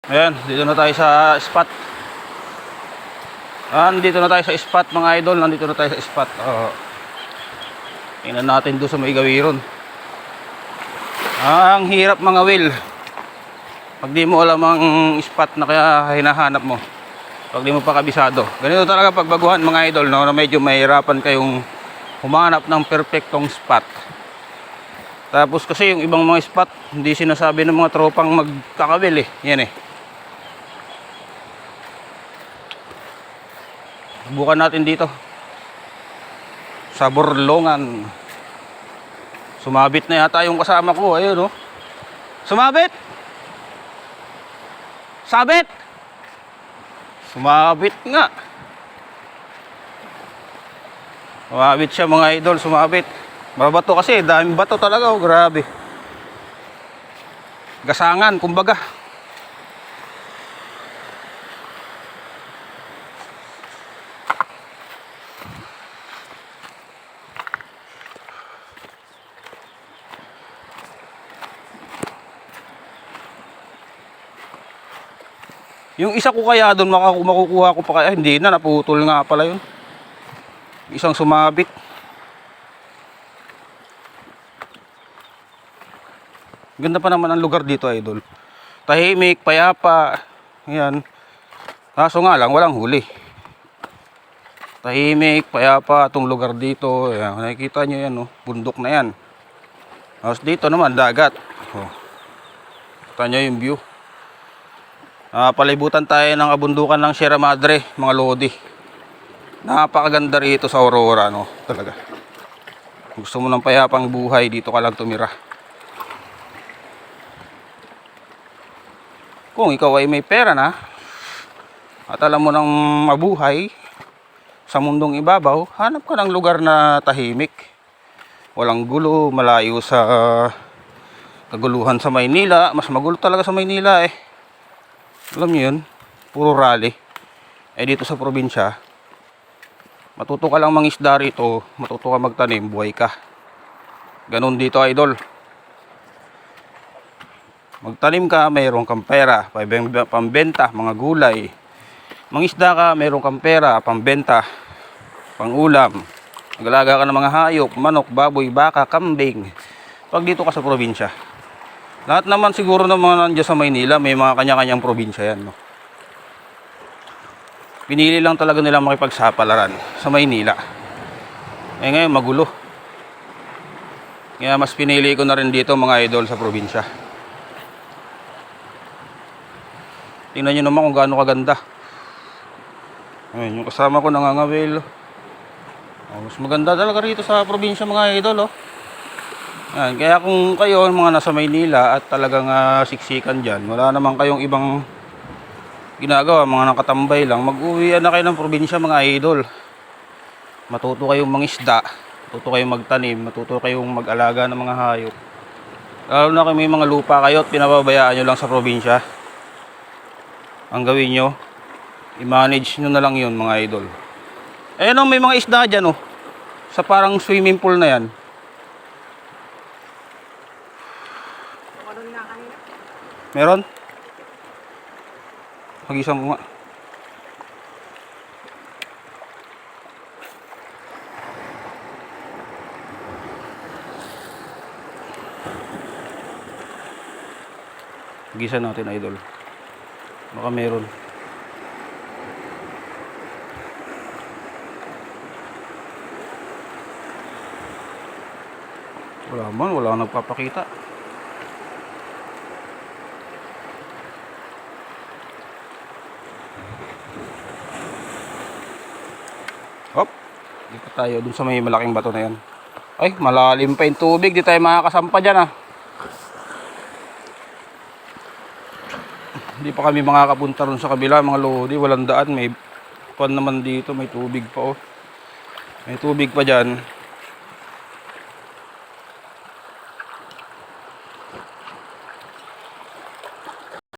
Ayan, dito na tayo sa spot. Nandito na tayo sa spot mga idol. Nandito na tayo sa spot. Tingnan natin doon sa may gawiron. Ang hirap mga will. Pag di mo alam ang spot na kaya hinahanap mo. Pag di mo pa kabisado. Ganito talaga pag baguhan mga idol, no? Na medyo mahirapan kayong humanap ng perfectong spot. Tapos kasi yung ibang mga spot, hindi sinasabi ng mga tropang magkakawil eh. Yan eh. Subukan natin dito sa Borlongan. Sumabit na yata yung kasama ko. Ayun, oh. Sumabit. Sabit. Sumabit nga. Sumabit siya mga idol. Sumabit. Mabato kasi. Daming bato talaga. Oh, grabe. Gasangan kumbaga. Yung isa ko kaya doon makukuha ko pa kaya, hindi na, naputol nga pala yun. Isang sumabit. Ganda pa naman ang lugar dito idol. Tahimik, payapa. Yan. Kaso nga lang, walang huli. Tahimik, payapa itong lugar dito. Ayan, nakikita nyo yan, oh. Bundok na yan. Tapos dito naman, dagat. Oh. Kita nyo yung view. Palibutan tayo ng kabundukan ng Sierra Madre, mga lodi. Napakaganda rito sa Aurora, no? Talaga. Gusto mo ng payapang buhay, dito ka lang tumira. Kung ikaw ay may pera na at alam mo ng mabuhay sa mundong ibabaw, hanap ka ng lugar na tahimik. Walang gulo, malayo sa kaguluhan sa Maynila. Mas magulo talaga sa Maynila eh. Alam niyo yun, puro rally. Dito sa probinsya, matuto ka lang mangisda rito, matuto ka magtanim, buhay ka. Ganun dito idol. Magtanim ka, mayroon kang pera, pambenta, mga gulay. Mangisda ka, mayroon kang pera, pambenta, pangulam. Mag-alaga ka ng mga hayop, manok, baboy, baka, kambing. Pag dito ka sa probinsya, lahat naman siguro ng mga nandiyan sa Maynila, may mga kanya-kanyang probinsya yan, no? Pinili lang talaga nilang makipagsapalaran sa Maynila. Ngayon magulo. Kaya mas pinili ko na rin dito mga idol sa probinsya. Tingnan nyo naman kung gaano kaganda. Ayun, yung kasama ko nangangawil. Mas maganda talaga rito sa probinsya mga idol, oh. Yan, kaya kung kayo mga nasa Maynila at talagang siksikan dyan, wala naman kayong ibang ginagawa, mga nakatambay lang, mag-uwian na kayo ng probinsya mga idol. Matuto kayong mangisda, matuto kayong magtanim, matuto kayong mag-alaga ng mga hayop. Lalo na kung may mga lupa kayo at pinababayaan nyo lang sa probinsya, ang gawin nyo, i-manage nyo na lang yun mga idol. Ayun, may mga isda dyan, oh, sa parang swimming pool na yan. Meron? Pag-isang ko nga. Pag-isa natin idol. Baka meron. Wala man, wala nang nagpapakita. Hop, dito tayo dun sa may malaking bato na yan. Ay, malalim pa yung tubig. Di tayo makakasampa dyan, ah. Hindi pa kami makakapunta ron sa kabila mga lodi. Walang daan. May pan naman dito. May tubig pa, oh. May tubig pa dyan.